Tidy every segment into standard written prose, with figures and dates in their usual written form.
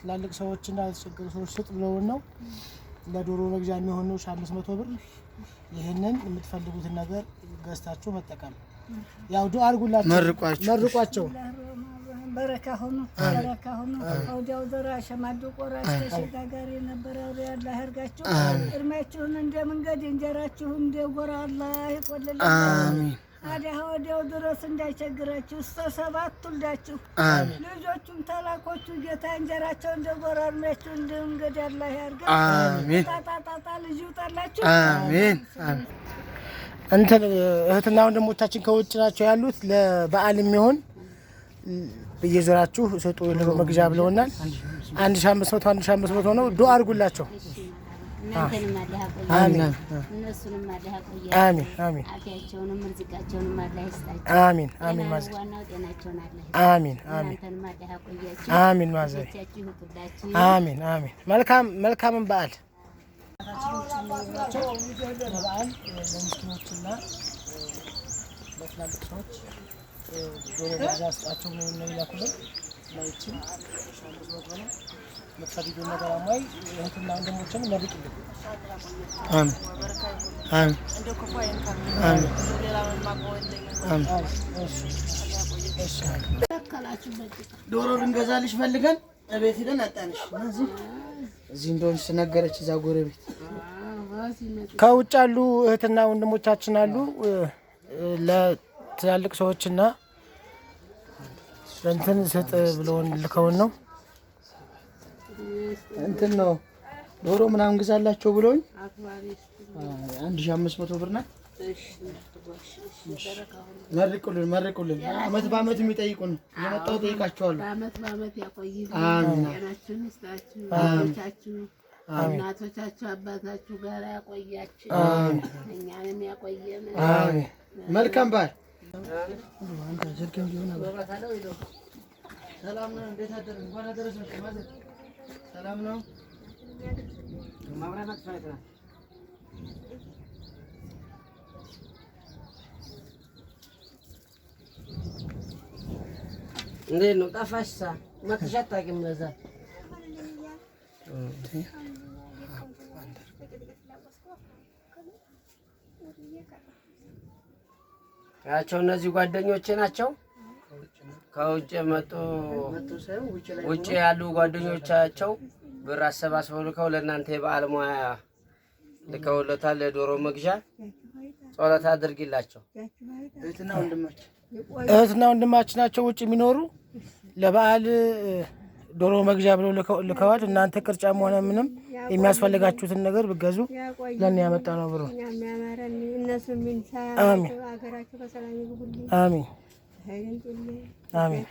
ለትላልቅ ሰዎችና ለተቸገሩ ሰዎች ስጥ ብለውን ነው። ለዶሮ መግዣ የሚሆነው 500 ብር። ይሄንን የምትፈልጉትን ነገር ገዝታችሁ መጠቀም። ያው ዱአ አድርጉላችሁ፣ መርቋቸው። በረካ ሆኖ ወዲያው ደራሽ ማዱ ቆራሽ ተሸጋጋሪ ነበር። ያላ ያርጋችሁ እርማችሁን እንደ መንገድ እንጀራችሁ እንደ ጎራ አላህ ይቆልል። አሜን። አዲያ ወዲያው ድረስ እንዳይቸግራችሁ እስከ 7 ትውልዳችሁ ልጆቹም ተላኮቹ ጌታ እንጀራቸው እንደ ጎራ እርማችሁ እንደ መንገድ አላህ ያርጋ። አሜን። ታታታ ልጅ ይውጣላችሁ። አሜን። እንትን እህትና ወንድሞቻችን ከውጭ ናቸው ያሉት። ለበዓል የሚሆን በየዘራችሁ ሰጡ ለመግዣ ብለውናል። 1500 ነው። ዱአ አድርጉላቸው። እናንተንም አላህ ያቆያችሁ። አሜን። እነሱንም አላህ ያቆያችሁ። አሜን አሜን። አፊያቸውንም ርዝቃቸውንም አላህ ይስጣቸው። አሜን አሜን። ማዘ ዋናው ጤናቸውን አላህ ይስጣቸው። አሜን አሜን። እናንተንም አላህ ያቆያችሁ። አሜን ማዘ አሜን አሜን። መልካም በዓል። በዓል ለምስኪኖችና ለትላልቅ ሰዎች ዶሮ መግዣ ስጣቸው ነው የሚላኩልን። ላይችን ሻምስ ወጥቶ መጥፋት ነገር አማይ እህትና ወንድሞችን መርቁልን። አሜን አሜን። እንደ ኮፋይን ካሜራ አሜን። ሌላውን ማቆወልኝ አሜን። እሺ ዶሮ ልንገዛልሽ ፈልገን እቤት ሄደን አጣንሽ። እዚህ እንደሆነ ስነገረች እዛ ጎረቤት ከውጭ አሉ እህትና ወንድሞቻችን አሉ። ለትላልቅ ሰዎችና እንትን ስጥ ብለውን ልከውን ነው። እንትን ነው ዶሮ ምናምን ግዛላቸው ብሎኝ 1500 ብር ናት። መርቁልን። አመት በአመት የሚጠይቁን የመጣው ጠይቃቸዋለሁ። በአመት ያቆይልን። ጤናችሁን ይስጣችሁ። ልጆቻችሁ እናቶቻችሁ አባታችሁ ጋር ያቆያችሁ። እኛንም ያቆየን። መልካም በዓል። ሰላም ነው። እንዴት አደረ? እንኳን አደረሰሽ ማለት ሰላም ነው። ማብራራት ፋይዳ እንዴት ነው? ጠፋሽሳ መክሻት ታውቂም ለዛ ያቸው እነዚህ ጓደኞቼ ናቸው። ከውጭ መጡ። ውጭ ያሉ ጓደኞቻቸው ብር አሰባስበው ልከው ለእናንተ የበዓል ሙያ ልከውለታል። ለዶሮ መግዣ ጸሎት አድርጊላቸው። እህትና ወንድማችን ናቸው ውጭ የሚኖሩ። ለበዓል ዶሮ መግዣ ብለው ልከዋል። እናንተ ቅርጫም ሆነ ምንም የሚያስፈልጋችሁትን ነገር ብገዙ ለኔ ያመጣ ነው ብሎ አሜን አሜን አሜን።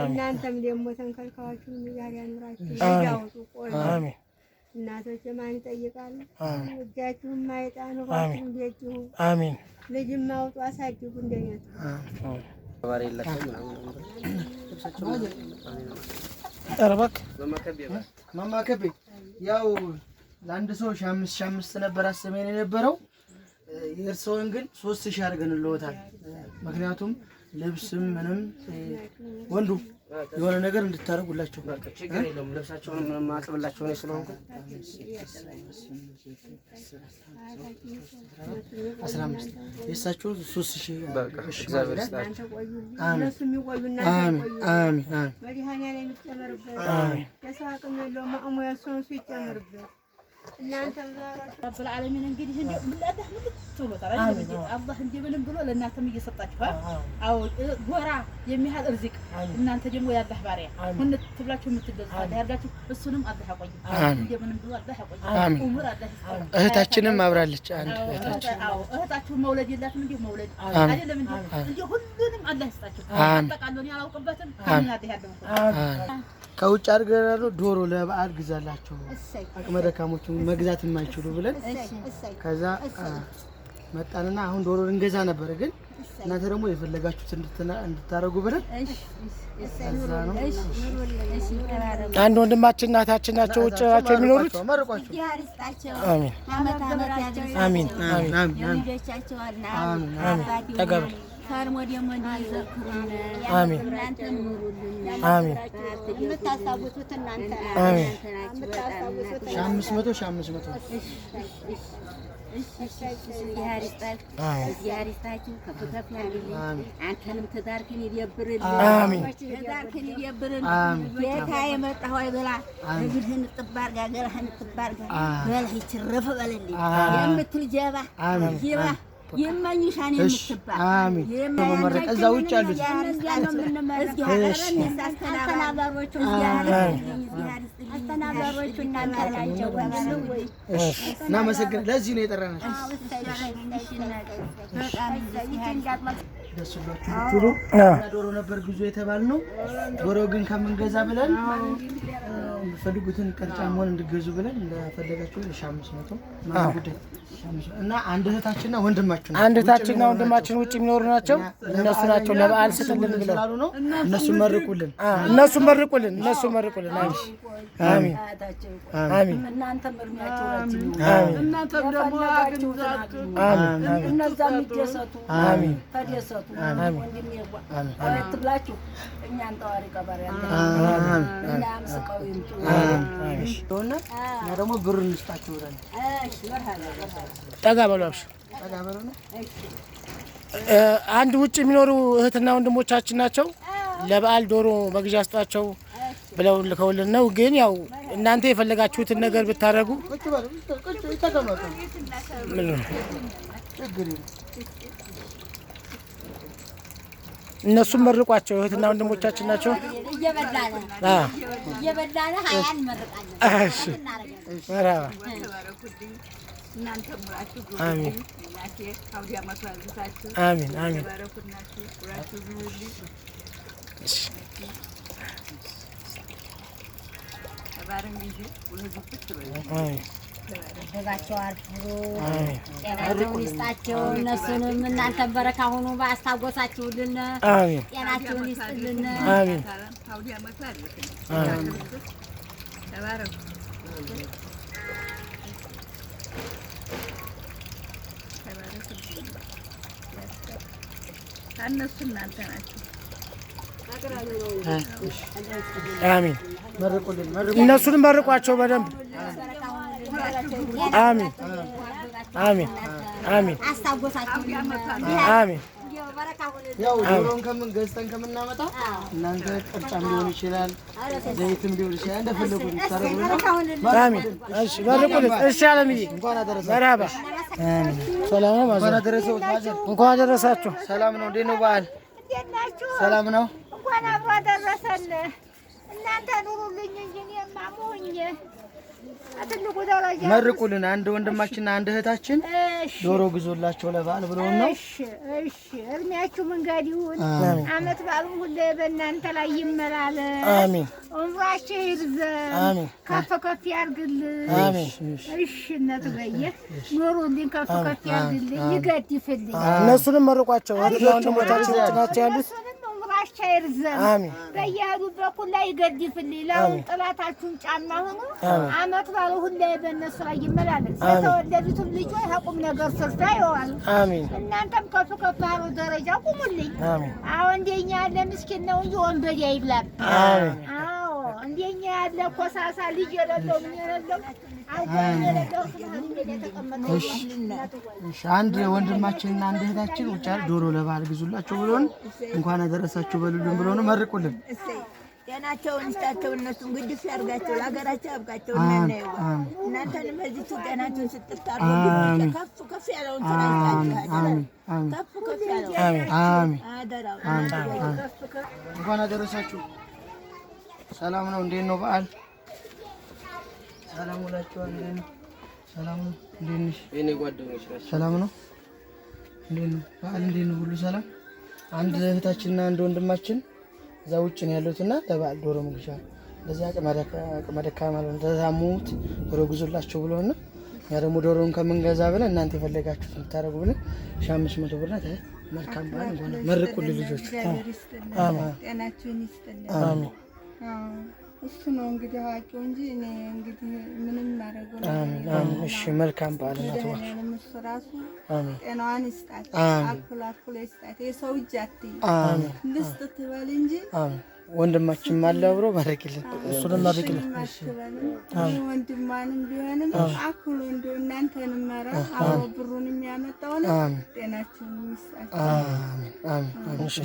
እናንተም ደግሞ ተንከልካዮቹን ጋር ያኑራችሁ ያውጡ ቆይ አሜን። እናቶች ማን ይጠይቃሉ? እጃችሁም ማይጣ ነው ባችሁ ቤቱ አሜን። ልጅም አውጡ አሳድጉ እንደኛ አረባክ ማማከብ ያው ለአንድ ሰው 5,500 ነበር አስመን የነበረው። የእርሶን ግን 3,000 አድርገንልዎታል። ምክንያቱም ልብስም ምንም ወንዱ የሆነ ነገር እንድታረጉላቸው ችግር የለውም። ልብሳቸውን ምንም አጥብላቸው ነው ስለሆንኩ 15 የሳቸው 3,000 በቃ እግዚአብሔር ይስጣቸው። አሜን አሜን አሜን መዲሃኒያ ላይ ምትጨመርበት የሳቅም የለው ማእሙ ያሰውን ሲጨመርበት እናንተም ረብ العالمين እንግዲህ እንዴ ብላዳህ ምትቶታል አይደል? አላህ እንዴ ምንም ብሎ ለእናንተም እየሰጣችኋል። አው ጎራ የሚያህል እርዝቅ እናንተ ደግሞ ያላህ ባሪያ ሁን ትብላችሁ የምትገዙት ያርጋችሁ እሱንም አላህ ያቆይ። እንዴ ምንም ብሎ አላህ ያቆይ። ኡምር አላህ ይስጣችሁ። እህታችንም አብራለች። አንድ እህታችን አው እህታችሁ መውለድ የላትም እንዴ መውለድ አይደለም እንዴ ሁሉንም አላህ ይስጣችሁ። አጠቃሎኝ አላውቅበትም አሚን አላህ ያደርገው። ከውጭ አድርገናል። ዶሮ ለበዓል ግዛላችሁ አቅመ ደካሞች መግዛት የማይችሉ ብለን ከዛ መጣንና አሁን ዶሮ እንገዛ ነበር። ግን እናንተ ደግሞ የፈለጋችሁት እንድታረጉ ብለን አንድ ወንድማችን እናታችን ናቸው ውጭ ናቸው የሚኖሩት። መርቋቸው አሜን አሜን አሜን አሜን ተቀበል ከርሞ ደግሞ እንዲዘክሩን አሜን እናንተ ኑሩልን አሜን የምታስታውሱት እናንተ አሜን የምታስታውሱት 500 እግዚአብሔር ይስጣችሁ ከፍ ከፍ ያድርግልኝ። አንተንም ትዳርክን ይደብርልኝ። አሜን ትዳርክን ይደብርልኝ። ጌታ የመጣው አይበላ እግርህን ጥብ አድርጋ ገርህን ጥብ አድርጋ በልህ ይትረፍ በልልኝ የምትል ጀባ ጀባ የማኝሻን የምትባል አሜን ተመረቀ እዛ ውጭ ያሉት አስተናባሪዎቹ እናንተ ናቸው። እናመሰግናለን። ለዚህ ነው የጠራናችሁ። ዶሮ ነበር ጉዞ የተባልነው። ዶሮ ግን ከምንገዛ ብለን ፈልጉትን ቅርጫ መሆን እንድገዙ ብለን እንደፈለጋችሁ 500 ማለት እና አንድ እህታችንና ወንድማችን ውጭ የሚኖሩ ናቸው። እነሱ ናቸው ለበዓል ስጥልን ብለው ነው። እነሱ መርቁልን። አሜን አሜን። እናንተም እርሚያችሁ ረጅም አሜን። እናንተም ደግሞ አግኝታችሁ አሜን። እነዛም ይደሰቱ አሜን። ተደሰቱ ወንድሜ አሜን። አትብላችሁ እኛን ጠዋሪ ቀበሬ አሜን። እናም ስቀው ይምጡ አሜን። እና ደግሞ ብር እንስጣችሁ ብለን እሺ መርሃባ ጠጋ በሉ ነው። አንድ ውጭ የሚኖሩ እህትና ወንድሞቻችን ናቸው። ለበዓል ዶሮ መግዣ ስጧቸው ብለው ልከውልን ነው። ግን ያው እናንተ የፈለጋችሁትን ነገር ብታረጉ እነሱም መርቋቸው እህትና ወንድሞቻችን ናቸው። እየበላን ሀያን መርቃለን። እሺ መራባ እናንተ ሙራችሁ አሜን እናቴ አውዲያ ማስዋዝታችሁ አሜን አሜን ባረኩናችሁ ቁራችሁ ሁሉ እሺ ተባረን ጊዜ ሁሉ ዝፍት በሉ አሜን ደባቸው አርፉ ጤናቸውን ይስጣቸው። እነሱንም እናንተ በረካ ሆኖ ባስታጎሳችሁልን አሜን ጤናቸውን ይስጥልን አሜን አውዲያ ማስዋዝታችሁ አሜን ተባረኩ እነሱ እናንተ ናችሁ። አሜን መርቁልን። እነሱንም መርቋቸው በደንብ አሜን አሜን አሜን አስታጎሳችሁ አሜን። ያው ዶሮን ከምን ገዝተን ከምናመጣ እናንተ ቅርጫም ሊሆን ይችላል፣ ዘይትም ሊሆን ይችላል እንደፈለጉት ታረጉልን። አሜን እሺ መርቁልን። እሺ አለምዬ እንኳን አደረሳችሁ። መርሃባ አሜን። ሰላም ነው ማለት እንኳን አደረሳችሁ። ሰላም ነው። እንዴት ነው በዓል? እንዴት ናችሁ? ሰላም ነው። እንኳን አብሮ አደረሰን። እናንተ ኑሩልኝ እንጂ እኔማ ሞኝ አትልቁ ደረጃ መርቁልን። አንድ ወንድማችንና አንድ እህታችን ዶሮ ግዞላቸው ለበዓል ብለው ነው። እሺ እርሚያችሁ መንገድ ይሁን። አመት በዓሉ ሁሉ በእናንተ ላይ ይመላል። አሜን። ዑምራችሁ ይርዘም። አሜን። ከፍ ከፍ ያርግልን። አሜን። እሺ እናት በየ ኑሩልኝ፣ ከፍ ከፍ ያርግልኝ፣ ይገድፍልኝ። እነሱንም መርቋቸው ወንድሞቻችን ናቸው ያሉት። ዑምራችሁ ይርዘም። አሜን። በየሄዱበት ሁሉ ይገድፍልኝ። ለሁሉ ጥላታችሁን ጫማ ሆኖ አመት በዓሉ ሁሉ በእነሱ ላይ ይመላለስ። የተወለዱትም ልጆች ቁም ነገር ሰርታ ይዋሉ። አሜን። እናንተም ከፍ ከፍ ያሉ ደረጃ ቁሙልኝ። አሜን። አዎ እንደኛ ያለ ምስኪን ነው እንጂ ወንበዴ አይብላም። አሜን። አዎ እንደኛ ያለ ኮሳሳ ልጅ የሌለው ምን የሌለው አውቆም የሌለው እሺ አንድ ወንድማችንና አንድ እህታችን ውጭ ዶሮ ለበዓል ግዙላቸው ብሎን እንኳን አደረሳችሁ በሉልን ብሎ ነው። መርቁልን። ጤናቸውን ይስጣቸው። እነሱን ግድፍ ያርጋቸው፣ ለሀገራቸው ያብቃቸው። እናንተንም በዚሁ ጤናቸውን ስጥታሩ ከፍ ከፍ ያለውን ስራ ይስጣቸው። ከፍ ከፍ ያለውን አሜን አደራው እንኳን አደረሳችሁ። ሰላም ነው። እንዴት ነው በዓል? ሰላም ውላችኋል? እንዴት ነው? ሰላም ነው። እንዴት ነሽ? የኔ ጓደኞች ናቸው። ሰላም ነው። እንዴት ነው በዓል? እንዴት ነው? ሁሉ ሰላም። አንድ እህታችንና አንድ ወንድማችን እዛ ውጭ ነው ያሉትና ለበዓል ዶሮ መግዣ ለዚያ አቅመ ደካማ ማለት ተዛሙት ዶሮ ግዙላቸው ብለውና ያ ደግሞ ዶሮን ከምንገዛ ብለን እናንተ የፈለጋችሁት እንታረጉ ብለን 500 ብር ናት። መልካም በዓል እንኳን መርቁልን ልጆች። ጤናችሁን ይስጥልን። አሜን። እሱ ነው እንግዲህ አዋቂው እንጂ እኔ እንግዲህ ምንም ማረገው አሜን። እሺ መልካም በዓል ነው። እሱ ራሱ ጤናዋን ይስጣት፣ አኩል ይስጣት። የሰው እጅ አትይ ልስጥ ትበል እንጂ ወንድማችን አለ አብሮ ባረክልን፣ እሱንም ባረክልን። ወንድማንም ቢሆንም አኩል እንደው እናንተንም ማራ አብሮ ብሩን የሚያመጣው ነው። ጤናችሁን ይስጣት። አሜን። እሺ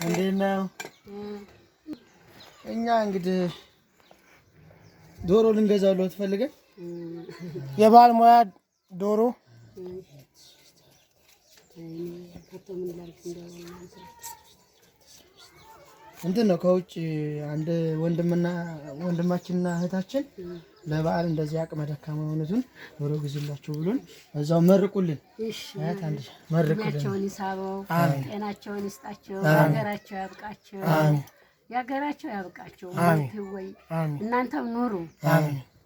እንዴት ነው? እኛ እንግዲህ ዶሮ ልንገዛው ፈልገን የበዓል ሙያ ዶሮ እንትን ነው ከውጭ አንድ ወንድማችንና እህታችን ለበዓል እንደዚህ አቅመ ደካማ የሆኑትን ዶሮ ግዙላችሁ ብሎን እዛው መርቁልን። እሺ መርቁልን። ይሳበው፣ ጤናቸውን ይስጣቸው፣ ሀገራቸው ያብቃቸው። ያገራቸው ያብቃቸው። ወይ እናንተም ኑሩ፣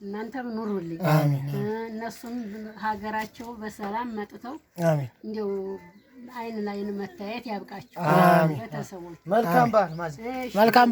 እናንተም ኑሩልኝ። እነሱም ሀገራቸው በሰላም መጥተው እንደው አይን ላይን መታየት ያብቃቸው። ቤተሰቦች መልካም በዓል። መልካም